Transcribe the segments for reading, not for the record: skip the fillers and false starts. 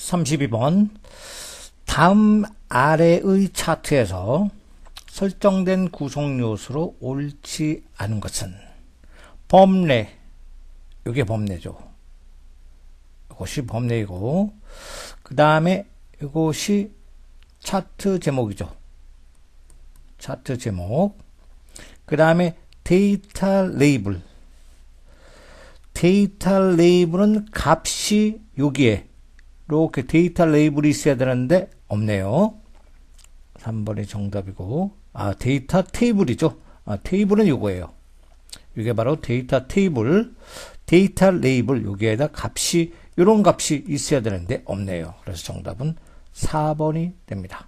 32번. 다음 아래의 차트에서 설정된 구성 요소로 옳지 않은 것은 범례, 이게 범례죠. 이것이 범례이고, 그 다음에 이것이 차트 제목이죠. 차트 제목. 그 다음에 데이터 레이블. 데이터 레이블은 값이 여기에 이렇게 데이터 레이블이 있어야 되는데 없네요. 3번이 정답이고, 데이터 테이블이죠. 테이블은 요거예요. 이게 바로 데이터 테이블, 데이터 레이블, 여기에다 값이, 요런 값이 있어야 되는데 없네요. 그래서 정답은 4번이 됩니다.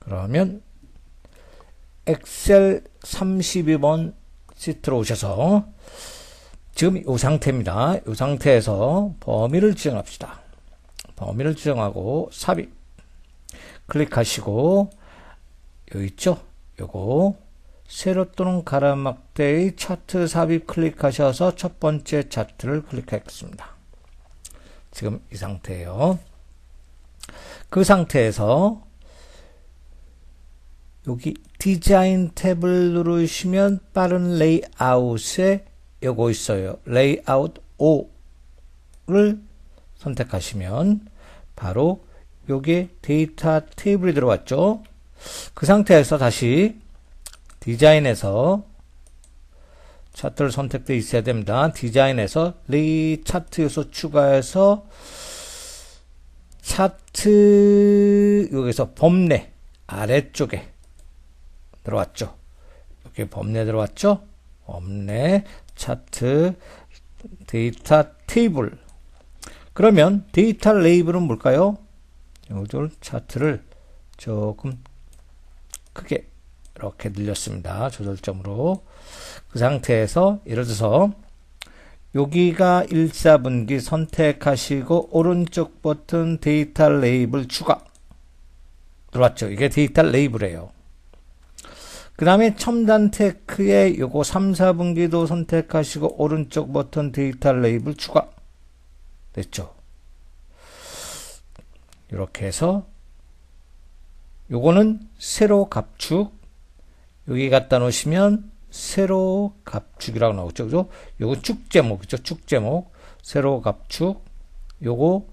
그러면 엑셀 32번 시트로 오셔서 지금 이 상태입니다. 이 상태에서 범위를 지정합시다. 범위를 지정하고 삽입 클릭하시고, 여기 있죠? 요거 세로 또는 가로막대의 차트 삽입 클릭하셔서 첫 번째 차트를 클릭하겠습니다. 지금 이 상태예요. 그 상태에서 여기 디자인 탭을 누르시면 빠른 레이아웃에 요거 있어요. 레이아웃 5를 선택하시면 바로 요게 데이터 테이블이 들어왔죠. 그 상태에서 다시 디자인에서 차트를 선택되어 있어야 됩니다. 디자인에서 레이 차트 요소 추가해서 차트 여기서 범례 아래쪽에 들어왔죠. 여기 범례 들어왔죠. 범례 차트 데이터 테이블. 그러면 데이터 레이블은 뭘까요? 요걸 차트를 조금 크게 이렇게 늘렸습니다. 조절점으로. 그 상태에서 예를 들어서 여기가 1사분기 선택하시고 오른쪽 버튼 데이터 레이블 추가 들어왔죠. 이게 데이터 레이블이에요. 그 다음에 첨단 테크에 요거 3, 4분기도 선택하시고 오른쪽 버튼 데이터 레이블 추가 됐죠. 이렇게 해서 요거는 세로 갑축, 여기 갖다 놓으시면 세로 갑축이라고 나오죠. 그죠? 요거 쭉 제목이죠. 쭉 제목. 세로 갑축. 요거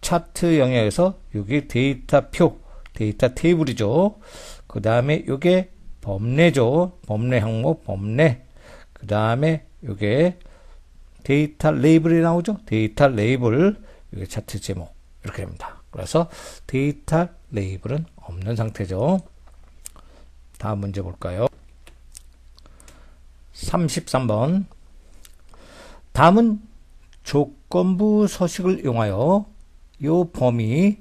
차트 영역에서 여기 데이터표, 데이터 테이블이죠. 그 다음에 요게 범례죠. 범례 항목, 범례. 그 다음에 요게 데이터 레이블이 나오죠. 데이터 레이블. 요게 차트 제목. 이렇게 됩니다. 그래서 데이터 레이블은 없는 상태죠. 다음 문제 볼까요? 33번. 다음은 조건부 서식을 이용하여 요 범위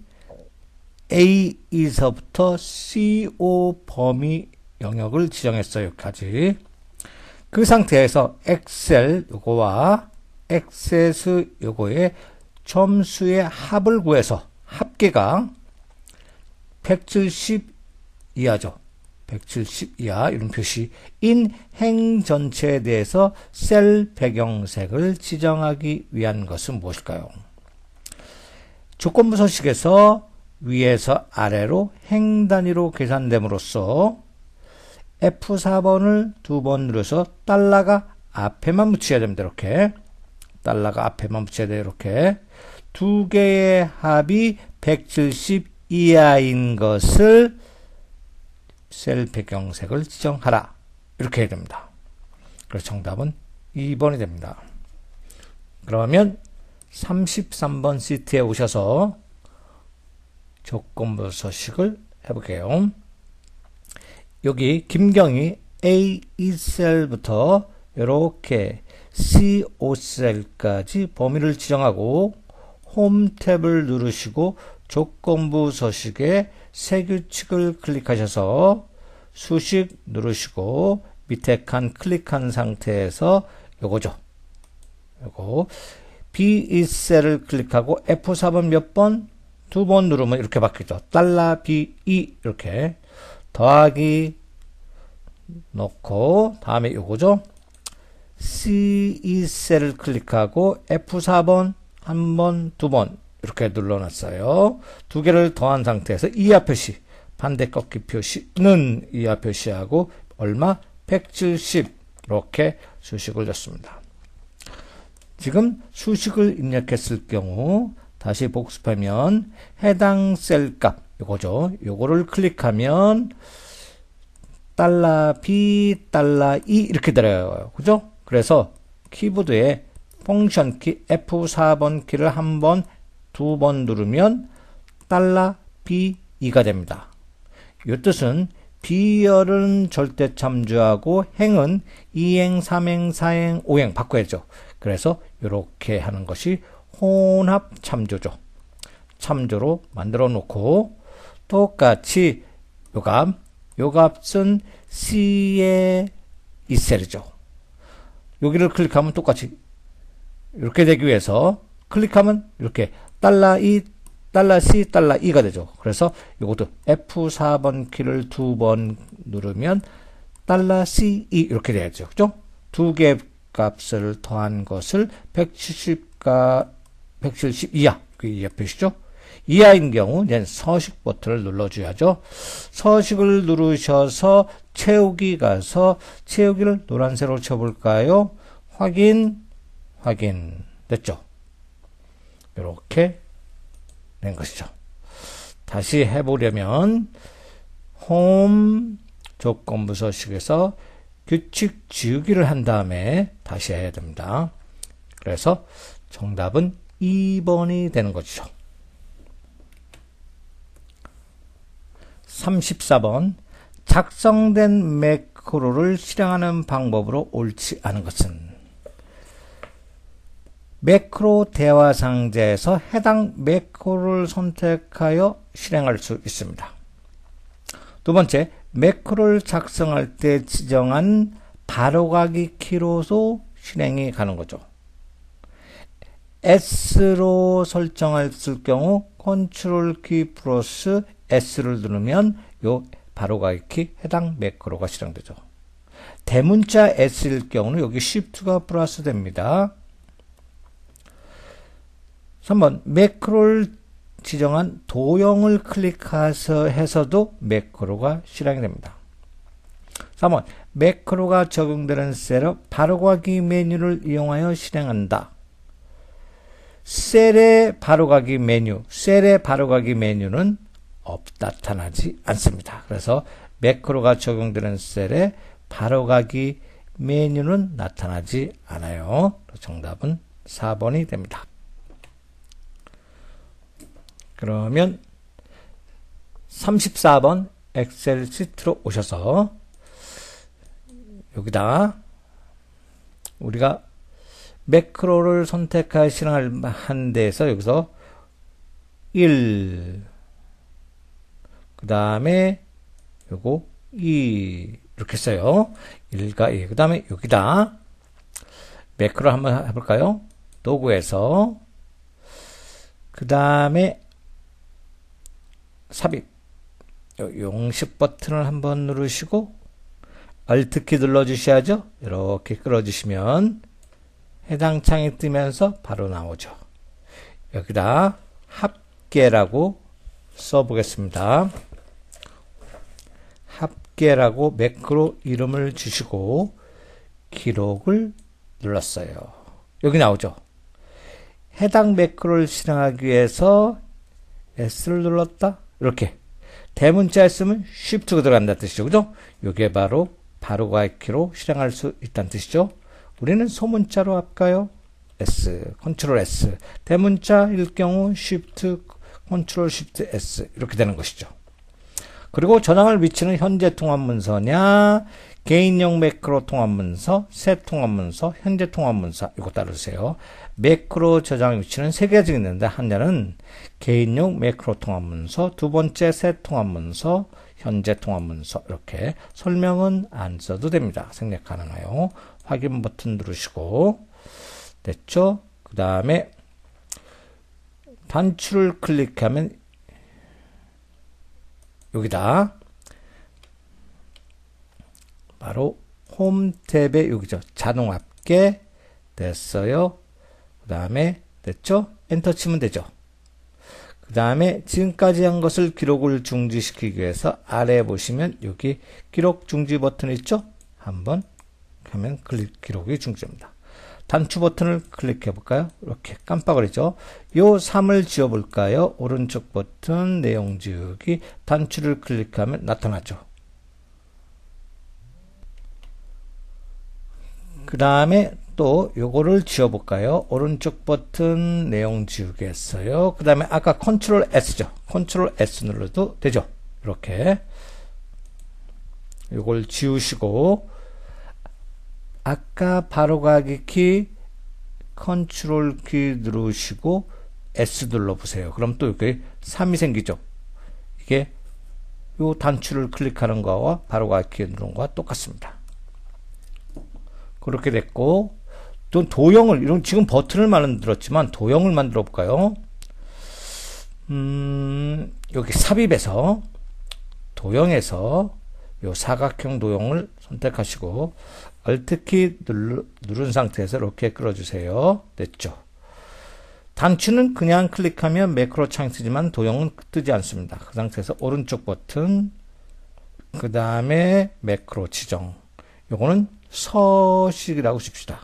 A에서부터 CO 범위 영역을 지정했어요. 여기까지. 그 상태에서 엑셀 요거와 액세스 요거의 점수의 합을 구해서 합계가 170 이하죠. 170 이하 이런 표시인 행 전체에 대해서 셀 배경색을 지정하기 위한 것은 무엇일까요? 조건부 서식에서 위에서 아래로 행 단위로 계산됨으로써 F4번을 2번 눌러서 달러가 앞에만 붙여야 됩니다. 이렇게 달러가 앞에만 붙여야 돼요. 이렇게 두 개의 합이 170 이하인 것을 셀 배경색을 지정하라. 이렇게 해야 됩니다. 그래서 정답은 2번이 됩니다. 그러면 33번 시트에 오셔서 조건부 서식을 해볼게요. 여기 김경희 A2셀부터 이렇게 C5셀까지 범위를 지정하고 홈 탭을 누르시고 조건부 서식에 새 규칙을 클릭하셔서 수식 누르시고 밑에 칸 클릭한 상태에서 요거죠. 요거 B2셀을 클릭하고 F4번 몇 번? 2번 누르면 이렇게 바뀌죠. 달러 B2 이렇게 더하기 넣고 다음에 요거죠. C2셀을 클릭하고 F4번 한 번, 두 번 이렇게 눌러놨어요. 두 개를 더한 상태에서 이하 표시, 반대 꺾기 표시는 이하 표시하고 얼마? 170 이렇게 수식을 줬습니다. 지금 수식을 입력했을 경우 다시 복습하면 해당 셀 값 이거죠. 요거를 클릭하면 $B, $E 이렇게 들어요. 그죠? 그래서 키보드에 펑션 키 F4번 키를 한 번, 두 번 누르면 $B2가 됩니다. 이 뜻은 비열은 절대 참조하고 행은 2행, 3행, 4행, 5행 바꿔야죠. 그래서 이렇게 하는 것이 혼합 참조죠. 참조로 만들어 놓고 똑같이 요 값은 C의 2셀이죠. 여기를 클릭하면 똑같이 이렇게 되기 위해서 클릭하면 이렇게 $2, $C, $E가 되죠. 그래서 이것도 F4번 키를 두 번 누르면 $CE 이렇게 돼야죠. 그죠? 두 개 값을 더한 것을 170 이하, 그 이하 표시죠. 이하인 경우 이제 서식 버튼을 눌러줘야죠. 서식을 누르셔서 채우기 가서 채우기를 노란색으로 쳐볼까요? 확인 됐죠. 이렇게 된 것이죠. 다시 해보려면 홈 조건부 서식에서 규칙 지우기를 한 다음에 다시 해야 됩니다. 그래서 정답은 2번이 되는 것이죠. 34번 작성된 매크로를 실행하는 방법으로 옳지 않은 것은 매크로 대화 상자에서 해당 매크로를 선택하여 실행할 수 있습니다. 두 번째, 매크로를 작성할 때 지정한 바로가기 키로도 실행이 가는 거죠. S로 설정했을 경우 컨트롤 키 플러스 S를 누르면 요 바로가기 키 해당 매크로가 실행되죠. 대문자 S일 경우는 여기 Shift가 플러스 됩니다. 3번 매크로를 지정한 도형을 클릭해서 해서도 매크로가 실행이 됩니다. 3번 매크로가 적용되는 셀의 바로가기 메뉴를 이용하여 실행한다. 셀의 바로가기 메뉴는 나타나지 않습니다. 그래서 매크로가 적용되는 셀의 바로가기 메뉴는 나타나지 않아요. 정답은 4번이 됩니다. 그러면 34번 엑셀 시트로 오셔서 여기다 우리가 매크로를 선택하여 실행할 한 데에서 여기서 1 그 다음에 요거 2 이렇게 써요. 1과 2 그 다음에 여기다 매크로 한번 해볼까요? 도구에서 그 다음에 삽입 용식 버튼을 한번 누르시고 Alt키 눌러주셔야죠. 이렇게 끌어주시면 해당 창이 뜨면서 바로 나오죠. 여기다 합계라고 써보겠습니다. 합계라고 매크로 이름을 주시고 기록을 눌렀어요. 여기 나오죠. 해당 매크로를 실행하기 위해서 S를 눌렀다. 이렇게 대문자 S면 Shift가 들어간다는 뜻이죠. 그죠? 이게 바로 바로가기로 실행할 수 있다는 뜻이죠. 우리는 소문자로 할까요? S, 컨트롤 S. 대문자일 경우 Shift, 컨트롤 Shift S 이렇게 되는 것이죠. 그리고 저장할 위치는 현재 통합문서냐, 개인용 매크로 통합문서, 새 통합문서, 현재 통합문서 이거 따르세요. 매크로 저장 위치는 세 가지 있는데 하나는 개인용 매크로 통합문서, 두 번째 새 통합문서, 현재 통합문서 이렇게 설명은 안 써도 됩니다. 생략 가능해요. 확인 버튼 누르시고 됐죠? 그 다음에 단추를 클릭하면 여기다 바로 홈 탭에 여기죠. 자동 합계 됐어요. 그 다음에 됐죠? 엔터 치면 되죠. 그 다음에 지금까지 한 것을 기록을 중지시키기 위해서 아래 보시면 여기 기록 중지 버튼 있죠? 한번 하면 기록이 중지됩니다. 단추 버튼을 클릭해 볼까요? 이렇게 깜빡거리죠? 요 3을 지워 볼까요? 오른쪽 버튼 내용 지우기 단추를 클릭하면 나타나죠. 그 다음에 또 요거를 지워 볼까요? 오른쪽 버튼 내용 지우기 했어요. 그 다음에 아까 컨트롤 S죠. 컨트롤 S 눌러도 되죠. 이렇게 요걸 지우시고 아까 바로가기 키 컨트롤 키 누르시고 S 눌러보세요. 그럼 또 이렇게 3이 생기죠. 이게 요 단추를 클릭하는 거와 바로가기 키 누르는 거와 똑같습니다. 그렇게 됐고 또 도형을 이런 지금 버튼을 만들었지만 도형을 만들어 볼까요? 여기 삽입에서 도형에서 요 사각형 도형을 선택하시고 Alt키 누른 상태에서 이렇게 끌어주세요. 됐죠? 단추는 그냥 클릭하면 매크로 창이 뜨지만 도형은 뜨지 않습니다. 그 상태에서 오른쪽 버튼 그 다음에 매크로 지정 요거는 서식이라고 씁시다.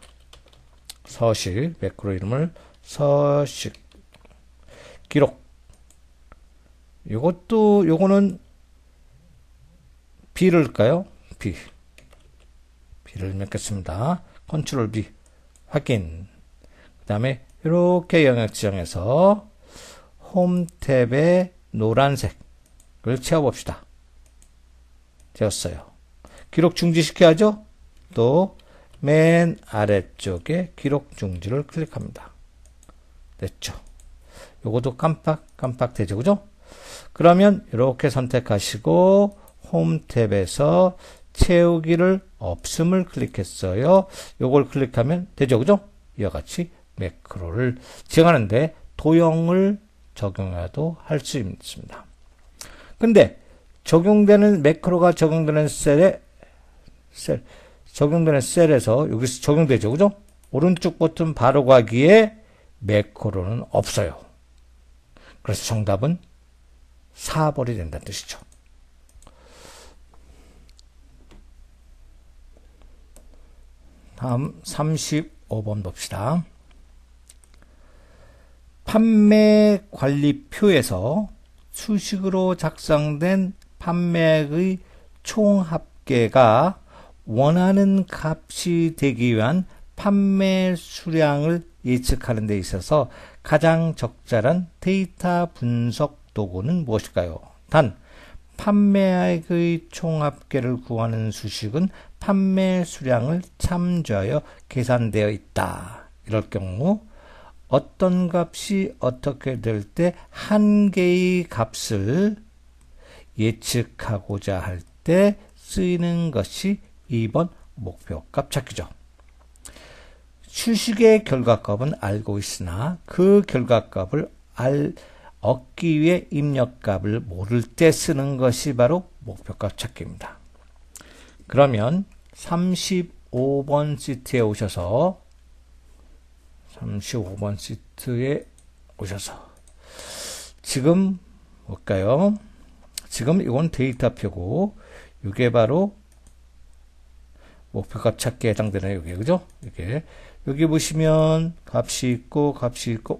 서식 매크로 이름을 서식 기록 요거는 B를 넣을까요? B를 넣겠습니다. 컨트롤 B 확인. 그 다음에 이렇게 영역 지정해서 홈 탭에 노란색을 채워봅시다. 되었어요. 기록 중지시켜야죠. 또 맨 아래쪽에 기록 중지를 클릭합니다. 됐죠. 요것도 깜빡 되죠. 그죠? 그러면 이렇게 선택하시고 홈 탭에서 채우기를 없음을 클릭했어요. 요걸 클릭하면 되죠. 그죠? 이와 같이 매크로를 지정하는데 도형을 적용해도 할 수 있습니다. 근데 적용되는 매크로가 적용되는 셀에서 여기서 적용되죠. 그죠? 오른쪽 버튼 바로 가기에 매크로는 없어요. 그래서 정답은 4번이 된다는 뜻이죠. 다음 35번 봅시다. 판매 관리표에서 수식으로 작성된 판매액의 총 합계가 원하는 값이 되기 위한 판매 수량을 예측하는 데 있어서 가장 적절한 데이터 분석 도구는 무엇일까요? 단, 판매액의 총 합계를 구하는 수식은 판매 수량을 참조하여 계산되어 있다. 이럴 경우 어떤 값이 어떻게 될 때 한 개의 값을 예측하고자 할 때 쓰이는 것이 2번 목표값 찾기죠. 수식의 결과값은 알고 있으나 그 결과값을 얻기 위해 입력값을 모를 때 쓰는 것이 바로 목표값 찾기입니다. 그러면 35번 시트에 오셔서 지금 볼까요? 지금 이건 데이터표고 이게 바로 목표값 찾기에 해당되네요. 여기 그죠? 이게 여기 보시면 값이 있고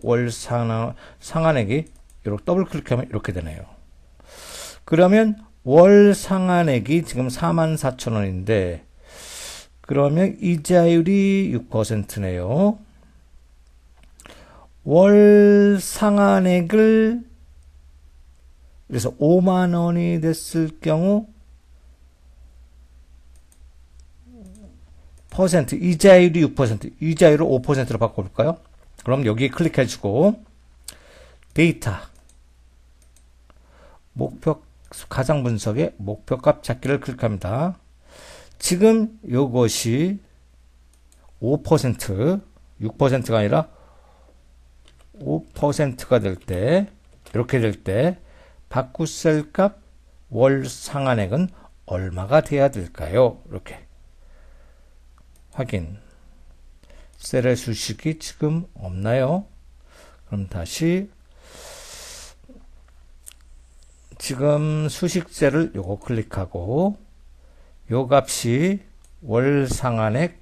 월 상한액이 이렇게 더블 클릭하면 이렇게 되네요. 그러면 월 상한액이 지금 44,000원인데 그러면 이자율이 6%네요. 월 상한액을 그래서 5만 원이 됐을 경우 퍼센트 이자율이 6%, 이자율을 5%로 바꿔볼까요? 그럼 여기 클릭해주고 데이터 목표 가상 분석의 목표값 찾기를 클릭합니다. 지금 이것이 5%, 6%가 아니라 5%가 될 때, 이렇게 될 때 바꾸셀 값 월 상한액은 얼마가 돼야 될까요? 이렇게 확인. 셀의 수식이 지금 없나요? 그럼 다시 지금 수식세를 요거 클릭하고 요 값이 월 상한액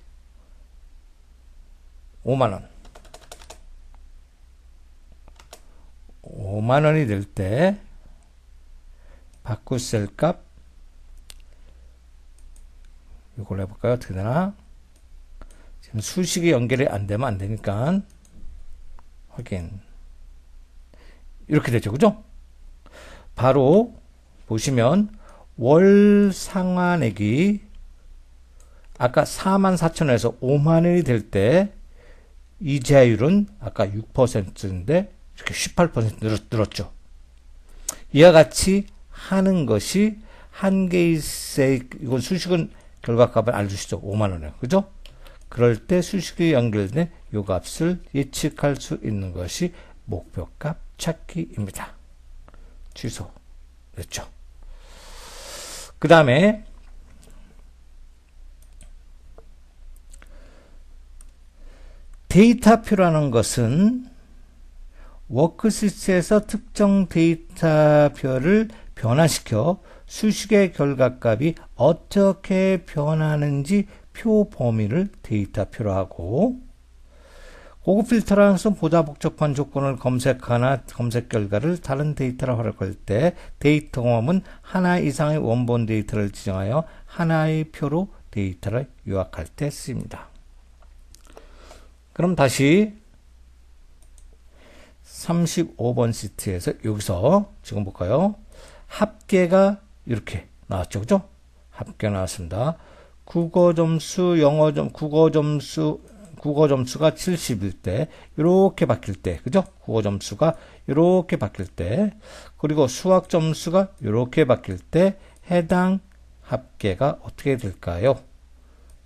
5만원 5만원이 될 때 바꿀 셀 값 이걸 해볼까요? 어떻게 되나? 지금 수식이 연결이 안 되면 안 되니까 확인. 이렇게 되죠. 그죠? 바로 보시면 월 상환액이 아까 44,000원에서 5만원이 될 때 이자율은 아까 6%인데 이렇게 18% 늘었죠. 이와 같이 하는 것이 한 개의 이건 수식은 결과값을 알려주시죠. 5만원이에요. 그죠? 그럴 때 수식이 연결된 요 값을 예측할 수 있는 것이 목표값 찾기입니다. 취소. 됐죠? 그 다음에 데이터표라는 것은 워크시트에서 특정 데이터표를 변화시켜 수식의 결과값이 어떻게 변하는지 표 범위를 데이터표로 하고, 고급 필터라는 것은 보다 복잡한 조건을 검색하나 검색 결과를 다른 데이터로 활용할 때 데이터홈은 하나 이상의 원본 데이터를 지정하여 하나의 표로 데이터를 요약할 때 쓰입니다. 그럼 다시 35번 시트에서 여기서 지금 볼까요? 합계가 이렇게 나왔죠. 그죠? 합계 나왔습니다. 국어 점수, 국어 점수가 70일 때, 이렇게 바뀔 때, 그죠? 국어 점수가 이렇게 바뀔 때, 그리고 수학 점수가 이렇게 바뀔 때, 해당 합계가 어떻게 될까요?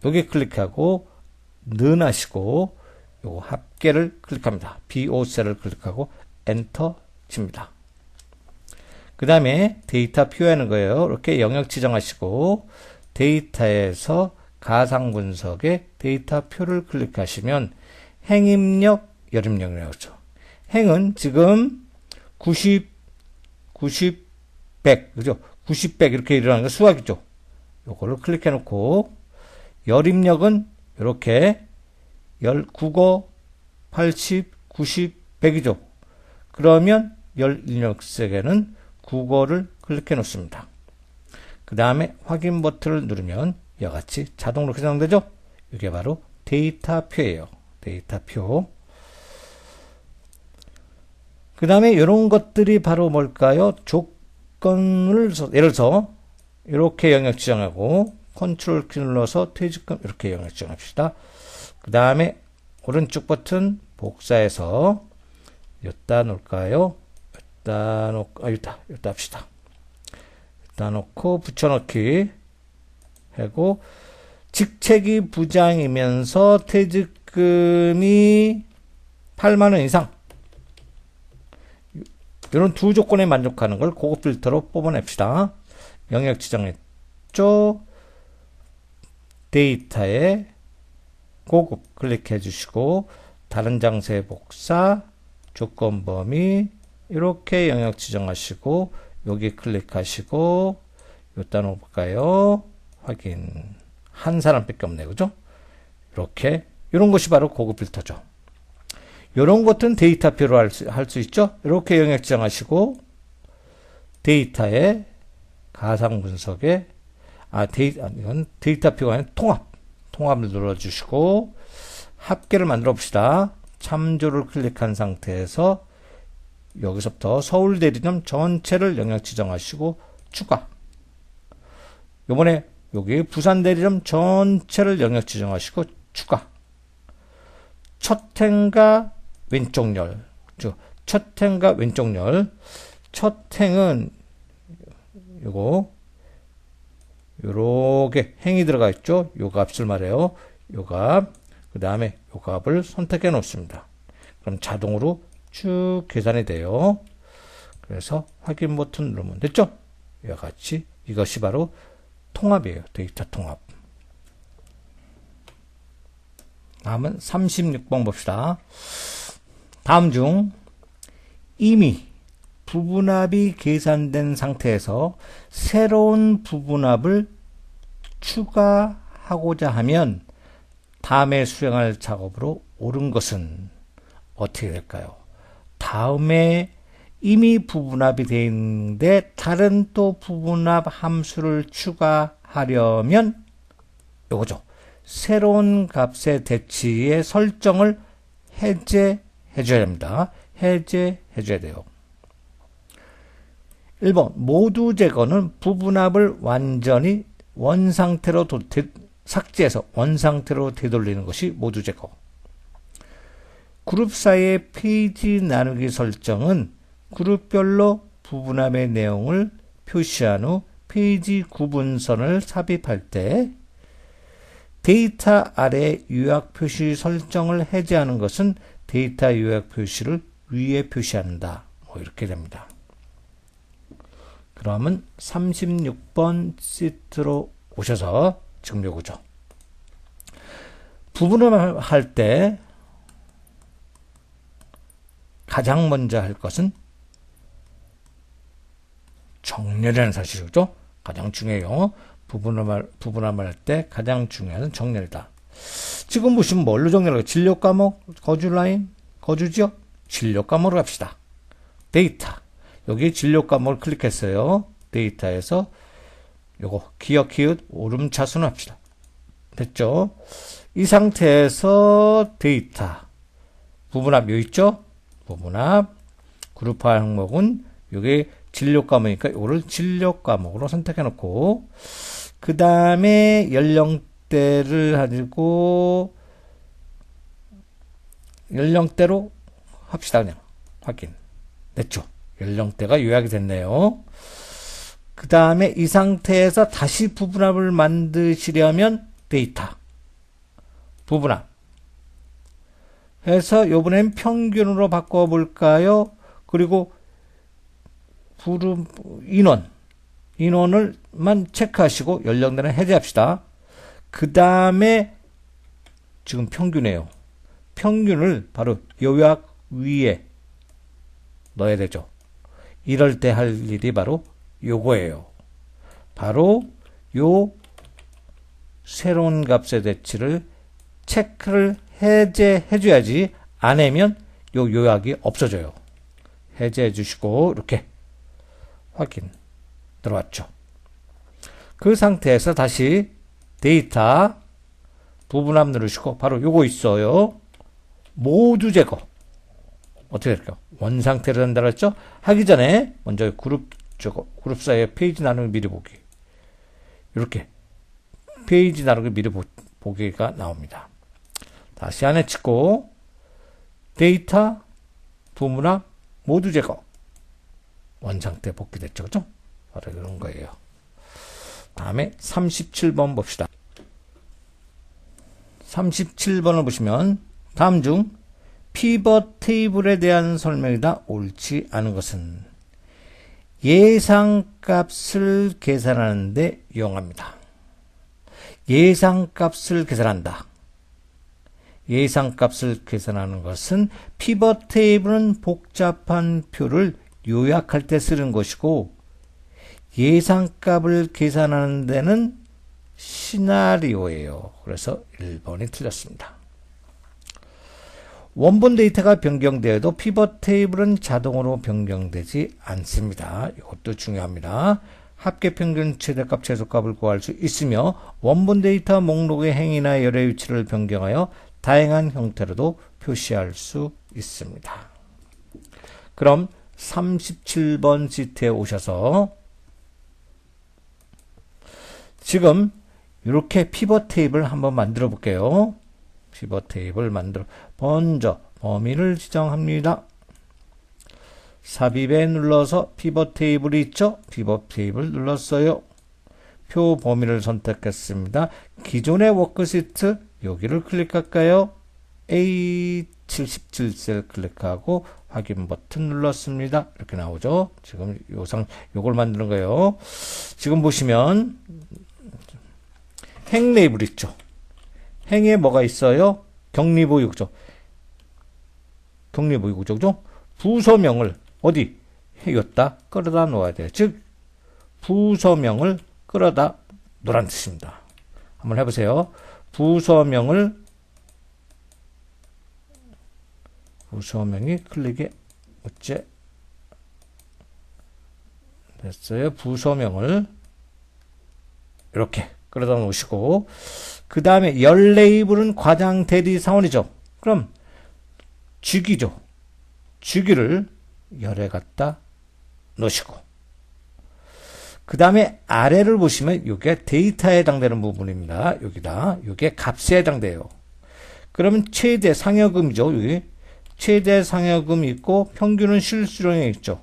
여기 클릭하고, 는 하시고, 요 합계를 클릭합니다. BO셀을 클릭하고, 엔터 칩니다. 그 다음에 데이터 표하는 거예요. 이렇게 영역 지정하시고, 데이터에서 가상 분석의 데이터 표를 클릭하시면 행입력, 열입력이 나오죠. 행은 지금 90, 100, 그죠? 90, 100 이렇게 일어나는 거 수학이죠. 요거를 클릭해 놓고, 열입력은 이렇게 국어 80, 90, 100이죠. 그러면 열입력색에는 국어를 클릭해 놓습니다. 그 다음에 확인 버튼을 누르면 이와 같이 자동으로 개정되죠? 이게 바로 데이터표예요. 데이터표. 그 다음에 이런 것들이 바로 뭘까요? 조건을, 예를 들어서 이렇게 영역 지정하고 컨트롤 키 눌러서 퇴직금 이렇게 영역 지정합시다. 그 다음에 오른쪽 버튼 복사해서 여기다 놓을까요? 여기다 놓고, 여기다 합시다. 여기다 놓고 붙여넣기 하고, 직책이 부장이면서 퇴직금이 8만원 이상, 이런 두 조건에 만족하는 걸 고급 필터로 뽑아냅시다. 영역 지정했죠? 데이터에 고급 클릭해 주시고, 다른 장소에 복사, 조건 범위, 이렇게 영역 지정하시고, 여기 클릭하시고, 여기다 놓을까요? 확인. 한 사람밖에 없네요. 그죠? 이렇게, 이런 것이 바로 고급 필터죠. 이런 것은 데이터표로 할 수 있죠? 이렇게 영역 지정하시고, 데이터에 가상 분석에, 이건 데이터표가 아니라 통합을 눌러주시고, 합계를 만들어 봅시다. 참조를 클릭한 상태에서 여기서부터 서울 대리점 전체를 영역 지정하시고 추가. 요번에 여기 부산 대리점 전체를 영역 지정하시고 추가. 첫 행과 왼쪽 열. 첫 행과 왼쪽 열. 첫 행은 요렇게 행이 들어가 있죠. 요 값을 말해요. 요 값. 그 다음에 요 값을 선택해 놓습니다. 그럼 자동으로 쭉 계산이 돼요. 그래서 확인 버튼 누르면 됐죠? 이와 같이 이것이 바로 통합이에요. 데이터 통합. 다음은 36번 봅시다. 다음 중 이미 부분합이 계산된 상태에서 새로운 부분합을 추가하고자 하면 다음에 수행할 작업으로 옳은 것은 어떻게 될까요? 다음에 이미 부분합이 되어 있는데 다른 또 부분합 함수를 추가하려면 요거죠. 새로운 값의 대치의 설정을 해제해 줘야 됩니다. 해제해 줘야 돼요. 1번 모두 제거는 부분합을 완전히 원상태로 삭제해서 원상태로 되돌리는 것이 모두 제거. 그룹 사이의 페이지 나누기 설정은 그룹별로 부분합의 내용을 표시한 후 페이지 구분선을 삽입할 때 데이터 아래 요약 표시 설정을 해제하는 것은 데이터 요약 표시를 위에 표시한다. 뭐 이렇게 됩니다. 그러면 36번 시트로 오셔서 지금 요거죠. 부분을 할 때 가장 먼저 할 것은 정렬이라는 사실이죠. 가장 중요해요. 부분함을 할 때 가장 중요한 정렬이다. 지금 보시면 뭘로 정렬해요? 진료 과목, 거주 라인, 거주 지역, 진료 과목으로 갑시다. 데이터. 여기 진료 과목을 클릭했어요. 데이터에서 요거 기억, 기읒, 오름차순 합시다. 됐죠? 이 상태에서 데이터. 부분합 요 있죠? 부분합. 그룹화 항목은 요게 진료 과목이니까 요거를 진료 과목으로 선택해 놓고 그 다음에 연령대를 가지고 연령대로 합시다. 그냥 확인. 됐죠? 연령대가 요약이 됐네요. 그 다음에 이 상태에서 다시 부분합을 만드시려면 데이터 부분합 해서 요번엔 평균으로 바꿔볼까요? 그리고 인원을만 체크하시고 연령대는 해제합시다. 그 다음에 지금 평균이에요. 평균을 바로 요약 위에 넣어야 되죠. 이럴 때 할 일이 바로 요거예요. 바로 요 새로운 값의 대치를 체크를 해제해 줘야지 안 하면 요 요약이 없어져요. 해제해 주시고 이렇게 확인 들어왔죠. 그 상태에서 다시 데이터 부분합 누르시고 바로 요거 있어요. 모두 제거. 어떻게 될까요? 원상태로 된다 그랬죠? 하기 전에 먼저 그룹 사이의 페이지 나누기 미리 보기. 이렇게 페이지 나누기 미리 보기가 나옵니다. 다시 안에 찍고 데이터 부분합 모두 제거. 원상태 복귀됐죠. 그죠? 바로 이런 거예요. 다음에 37번 봅시다. 37번을 보시면 다음 중 피벗 테이블에 대한 설명이다. 옳지 않은 것은 예상값을 계산하는 데 이용합니다. 예상값을 계산한다. 예상값을 계산하는 것은 피벗 테이블은 복잡한 표를 요약할 때 쓰는 것이고 예상값을 계산하는 데는 시나리오예요. 그래서 1번이 틀렸습니다. 원본 데이터가 변경되어도 피벗 테이블은 자동으로 변경되지 않습니다. 이것도 중요합니다. 합계평균 최대값 최소값을 구할 수 있으며 원본 데이터 목록의 행이나 열의 위치를 변경하여 다양한 형태로도 표시할 수 있습니다. 그럼 37번 시트에 오셔서 지금 이렇게 피벗 테이블 한번 만들어 볼게요. 피벗 테이블 먼저 범위를 지정합니다. 삽입에 눌러서 피벗 테이블이 있죠? 피벗 테이블 눌렀어요. 표 범위를 선택했습니다. 기존의 워크시트 여기를 클릭할까요? A77셀 클릭하고 확인 버튼 눌렀습니다. 이렇게 나오죠. 지금 요걸 만드는 거예요. 지금 보시면 행 레이블 있죠. 행에 뭐가 있어요? 격리보유구조. 격리보유구조죠. 부서명을 어디? 여기다 끌어다 놓아야 돼요. 즉 부서명을 끌어다 놓으라는 뜻입니다. 한번 해보세요. 부서명이 클릭이 어째 됐어요. 부서명을 이렇게 끌어다 놓으시고, 그 다음에 열 레이블은 과장 대리 사원이죠. 그럼 주기죠. 주기를 열에 갖다 놓으시고, 그 다음에 아래를 보시면 이게 데이터에 해당되는 부분입니다. 여기다. 이게 값에 해당돼요. 그러면 최대 상여금이죠. 여기 최대 상여금이 있고 평균은 실수령이 있죠.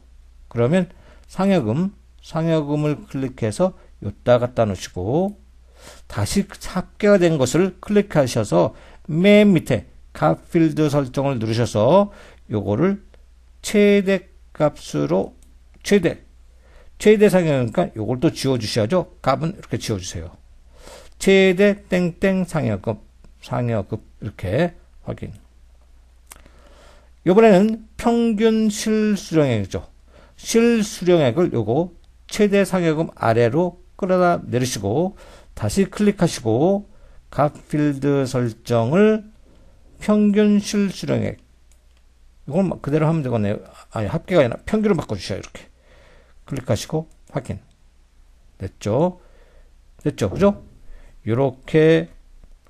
그러면 상여금을 클릭해서 여기다 갖다 놓으시고, 다시 합계가 된 것을 클릭하셔서 맨 밑에 값 필드 설정을 누르셔서 요거를 최대 값으로 최대 상여금이니까 요걸 또 지워주셔야죠. 값은 이렇게 지워주세요. 최대 땡땡 상여금 이렇게 확인. 이번에는 평균 실수령액이죠. 실수령액을 요거 최대 상여금 아래로 끌어다 내리시고, 다시 클릭하시고 값 필드 설정을 평균 실수령액, 이건 그대로 하면 되겠네요. 아니, 합계가 아니라 평균을 바꿔주셔요. 이렇게 클릭하시고 확인. 됐죠? 그죠? 이렇게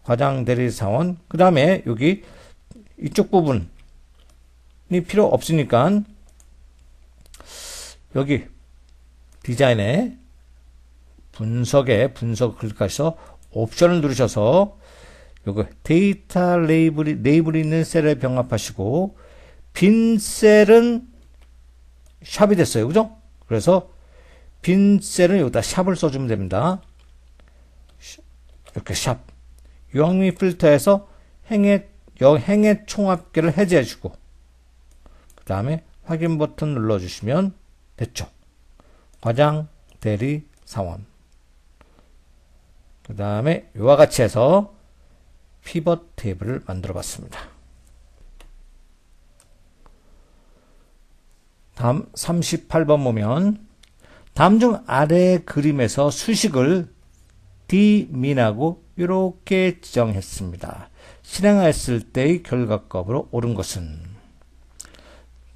과장 대리 사원, 그 다음에 여기 이쪽 부분이 필요 없으니까 여기 디자인에 분석을 클릭하셔서 옵션을 누르셔서 요거 데이터 레이블이 있는 셀에 병합하시고, 빈 셀은 샵이 됐어요. 그죠? 그래서 빈 셀은 여기다 샵을 써주면 됩니다. 이렇게 샵. 유형미 필터에서 행의 총합계를 해제해주고, 그 다음에 확인 버튼 눌러주시면 됐죠. 과장 대리 사원. 그 다음에 이와 같이 해서 피벗 테이블을 만들어 봤습니다. 다음 38번 보면, 다음 중 아래 그림에서 수식을 D민하고 이렇게 지정했습니다. 실행했을 때의 결과값으로 옳은 것은?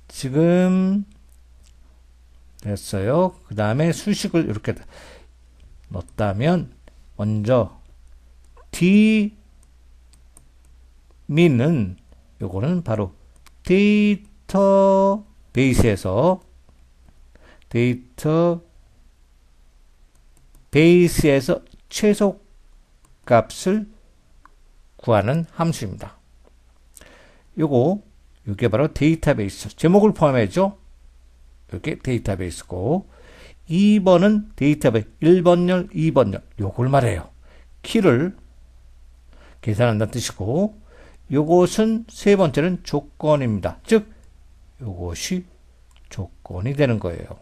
지금 됐어요. 그 다음에 수식을 이렇게 넣었다면, 먼저 D민은 요거는 바로 데이터베이스에서 최소값을 구하는 함수입니다. 요게 바로 데이터베이스. 제목을 포함해죠. 이렇게 데이터베이스고, 2번은 데이터베이스 1번열, 2번열. 요걸 말해요. 키를 계산한다는 뜻이고, 요것은 세 번째는 조건입니다. 즉, 요것이 조건이 되는 거예요.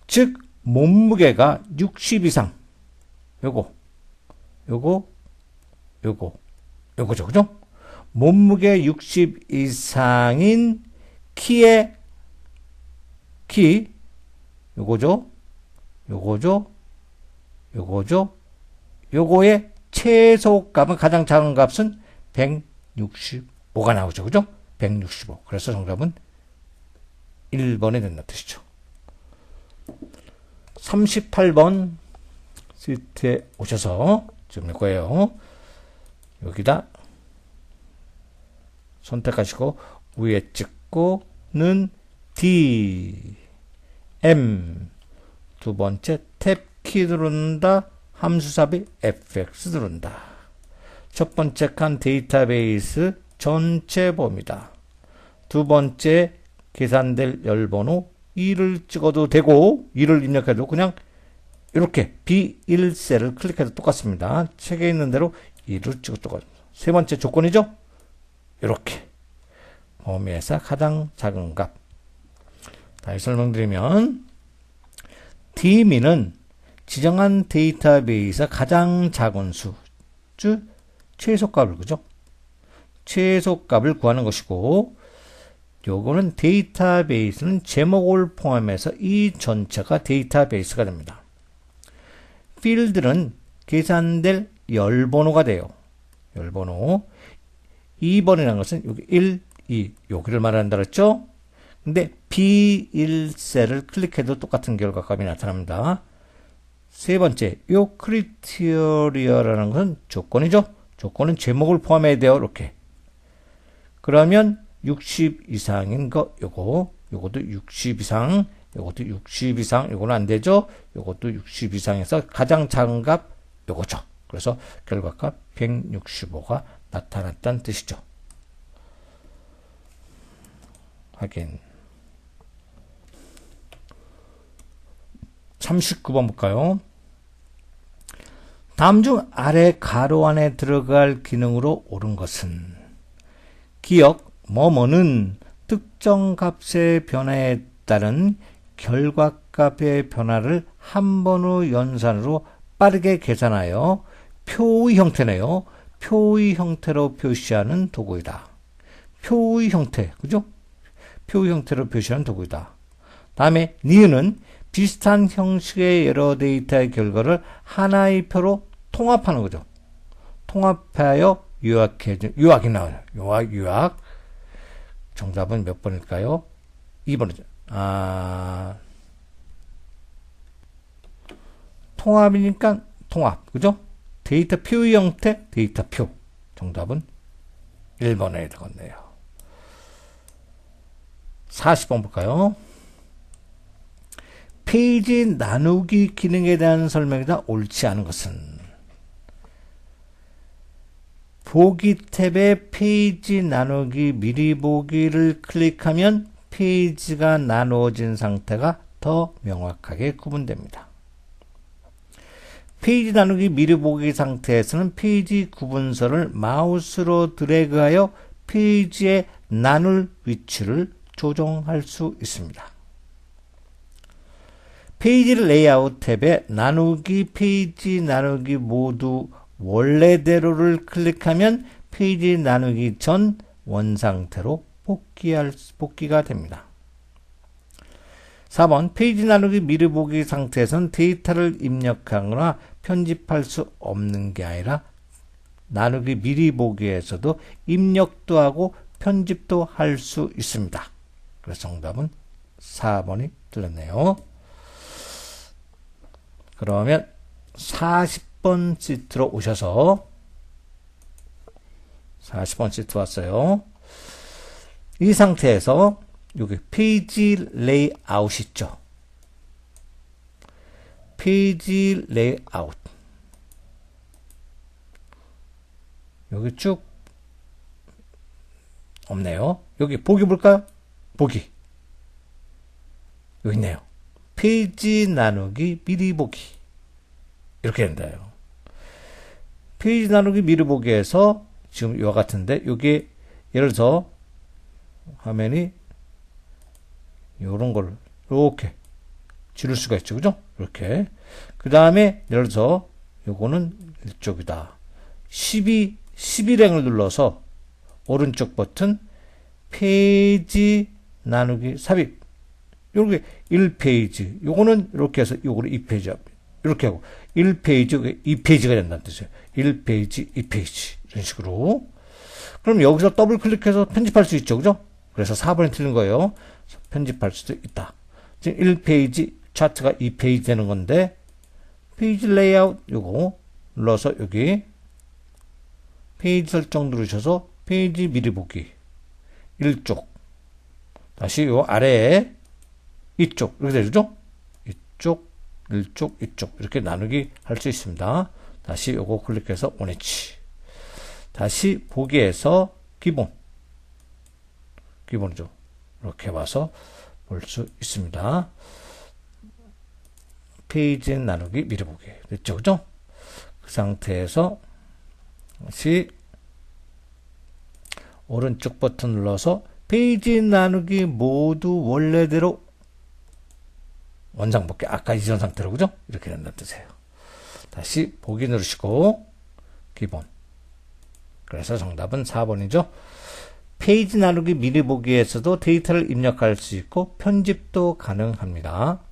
즉, 몸무게가 60 이상. 요거죠. 그죠? 몸무게 60 이상인 요거의 최소값은, 가장 작은 값은 165가 나오죠. 그죠? 165. 그래서 정답은 1번이 된다는 뜻이죠. 38번 시트에 오셔서 지금 거예요. 여기다 선택하시고 위에 찍고는 D, M, 두 번째 탭키 누른다. 함수삽입 FX 누른다. 첫 번째 칸 데이터베이스 전체 봅니다. 두 번째 계산될 열번호 2를 찍어도 되고, 2를 입력해도 그냥 이렇게 B1셀을 클릭해도 똑같습니다. 책에 있는 대로 2를 찍어도 똑같습니다. 세 번째 조건이죠. 이렇게 범위에서 가장 작은 값. 다시 설명드리면, D민은 지정한 데이터베이스에서 가장 작은 수, 즉 최소값을, 그죠? 최소값을 구하는 것이고, 요거는 데이터베이스는 제목을 포함해서 이 전체가 데이터베이스가 됩니다. 필드는 계산될 열번호가 돼요. 열번호. 2번이라는 것은 여기 1, 2 여기를 말한다 그랬죠? 근데 B1셀을 클릭해도 똑같은 결과값이 나타납니다. 세 번째, 요 크리테리어라는 것은 조건이죠. 조건은 제목을 포함해야 돼요. 이렇게. 그러면 60 이상인 거 요것도 60 이상, 요것도 60 이상, 요거는 안 되죠. 요것도 60 이상에서 가장 작은 값 요거죠. 그래서 결과값 165가 나타났다는 뜻이죠. 확인. 39번 볼까요? 다음 중 아래 가로 안에 들어갈 기능으로 옳은 것은 기억 뭐뭐는 특정 값의 변화에 따른 결과값의 변화를 한 번의 연산으로 빠르게 계산하여 표의 형태네요. 표의 형태로 표시하는 도구이다. 표의 형태, 그죠? 표의 형태로 표시하는 도구이다. 다음에 니은은 비슷한 형식의 여러 데이터의 결과를 하나의 표로 통합하는 거죠. 통합하여 요약이 나와요. 요약. 정답은 몇 번일까요? 2번이죠. 통합이니까 통합. 그죠? 데이터 표의 형태, 데이터 표. 정답은 1번에 되겠네요. 40번 볼까요? 페이지 나누기 기능에 대한 설명이다. 옳지 않은 것은 보기 탭에 페이지 나누기 미리 보기를 클릭하면 페이지가 나누어진 상태가 더 명확하게 구분됩니다. 페이지 나누기 미리 보기 상태에서는 페이지 구분서를 마우스로 드래그하여 페이지에 나눌 위치를 조정할 수 있습니다. 페이지 레이아웃 탭에 나누기, 페이지 나누기 모두 원래대로를 클릭하면 페이지 나누기 전 원상태로 복귀가 됩니다. 4번 페이지 나누기 미리 보기 상태에서는 데이터를 입력하거나 편집할 수 없는 게 아니라 나누기 미리 보기에서도 입력도 하고 편집도 할 수 있습니다. 그래서 정답은 4번이 틀렸네요. 그러면 40번 시트로 오셔서 40번 시트 왔어요. 이 상태에서 여기 페이지 레이아웃 있죠. 페이지 레이아웃 여기 쭉 없네요. 여기 보기 볼까요? 보기 여기 있네요. 페이지 나누기 미리 보기 이렇게 된다요. 페이지 나누기 미리 보기에서 지금 이와 같은데 여기 예를 들어서 화면이 이런 걸 이렇게 지를 수가 있죠. 그죠? 이렇게. 그 다음에 예를 들어서 요거는 이쪽이다. 11행을 눌러서 오른쪽 버튼 페이지 나누기 삽입 요렇게 1페이지 요거는 이렇게 해서 요거를 2페이지 이렇게 하고 1페이지 2페이지가 된다는 뜻이에요. 1페이지 2페이지 이런 식으로. 그럼 여기서 더블 클릭해서 편집할 수 있죠. 그죠? 그래서 4번이 틀린 거예요. 편집할 수도 있다. 지금 1페이지 차트가 2페이지 되는 건데 페이지 레이아웃 요거 눌러서 여기 페이지 설정 누르셔서 페이지 미리 보기 1쪽 다시 요 아래에 이쪽 이렇게 되죠? 이쪽 1쪽 이쪽 이렇게 나누기 할 수 있습니다. 다시 요거 클릭해서 원위치 다시 보기에서 기본이죠. 이렇게 봐서 볼 수 있습니다. 페이지 나누기 미리 보기 됐죠? 그죠? 그 상태에서 다시 오른쪽 버튼 눌러서 페이지 나누기 모두 원래대로 원상복귀 아까 이전 상태로 그죠? 이렇게 된다는 뜻이에요. 다시 보기 누르시고 기본 그래서 정답은 4번이죠. 페이지 나누기 미리 보기에서도 데이터를 입력할 수 있고 편집도 가능합니다.